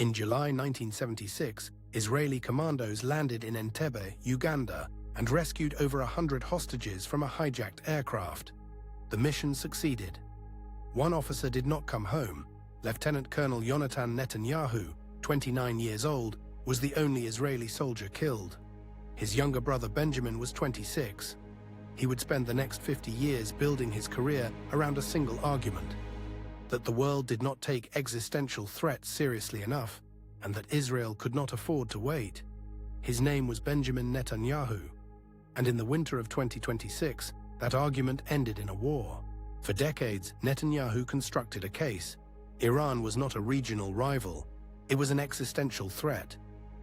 In July 1976, Israeli commandos landed in Entebbe, Uganda, and rescued over 100 hostages from a hijacked aircraft. The mission succeeded. One officer did not come home. Lieutenant Colonel Netanyahu, 29 years old, was the only Israeli soldier killed. His younger brother Benjamin was 26. He would spend the next 50 years building his career around a single argument: that the world did not take existential threats seriously enough, and that Israel could not afford to wait. His name was Benjamin Netanyahu, and in the winter of 2026, that argument ended in a war. For decades, Netanyahu constructed a case. Iran was not a regional rival. It was an existential threat,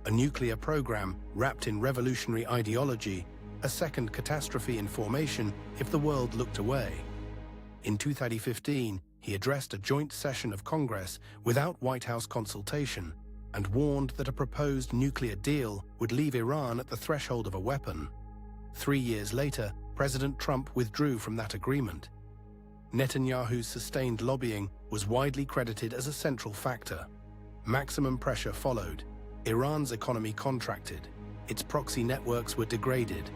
a nuclear program wrapped in revolutionary ideology, a second catastrophe in formation if the world looked away. In 2015, he addressed a joint session of Congress without White House consultation and warned that a proposed nuclear deal would leave Iran at the threshold of a weapon. 3 years later, President Trump withdrew from that agreement. Netanyahu's sustained lobbying was widely credited as a central factor. Maximum pressure followed. Iran's economy contracted. Its proxy networks were degraded.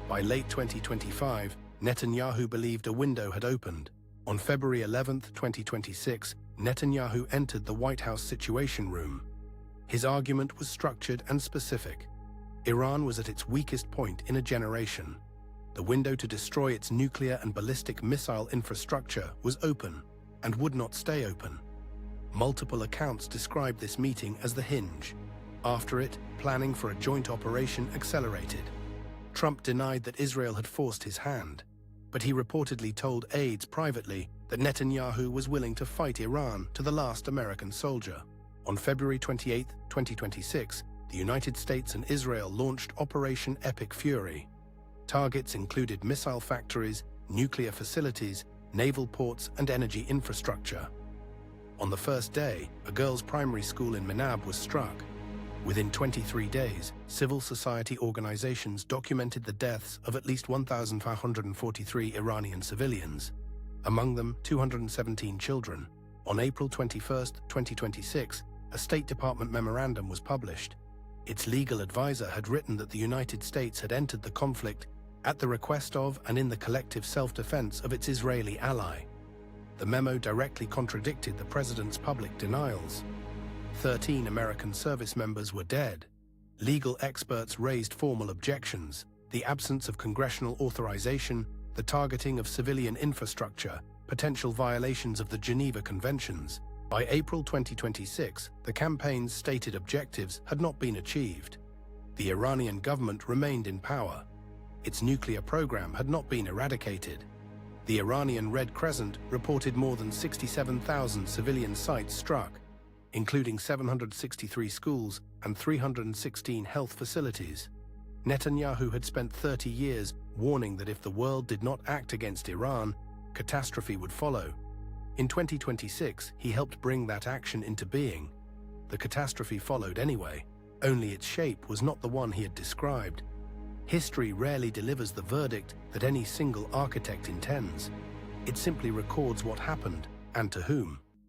By late 2025, Netanyahu believed a window had opened. On February 11, 2026, Netanyahu entered the White House Situation Room. His argument was structured and specific. Iran was at its weakest point in a generation. The window to destroy its nuclear and ballistic missile infrastructure was open and would not stay open. Multiple accounts described this meeting as the hinge. After it, planning for a joint operation accelerated. Trump denied that Israel had forced his hand, but he reportedly told aides privately that Netanyahu was willing to fight Iran to the last American soldier. On February 28, 2026, the United States and Israel launched Operation Epic Fury. Targets included missile factories, nuclear facilities, naval ports, and energy infrastructure. On the first day, a girls' primary school in Minab was struck. Within 23 days, civil society organizations documented the deaths of at least 1,543 Iranian civilians, among them 217 children. On April 21, 2026, a State Department memorandum was published. Its legal advisor had written that the United States had entered the conflict at the request of and in the collective self-defense of its Israeli ally. The memo directly contradicted the president's public denials. 13 American service members were dead. Legal experts raised formal objections: the absence of congressional authorization, the targeting of civilian infrastructure, potential violations of the Geneva Conventions. By April 2026, the campaign's stated objectives had not been achieved. The Iranian government remained in power. Its nuclear program had not been eradicated. The Iranian Red Crescent reported more than 67,000 civilian sites struck, including 763 schools and 316 health facilities. Netanyahu had spent 30 years warning that if the world did not act against Iran, catastrophe would follow. In 2026, he helped bring that action into being. The catastrophe followed anyway, only its shape was not the one he had described. History rarely delivers the verdict that any single architect intends. It simply records what happened and to whom.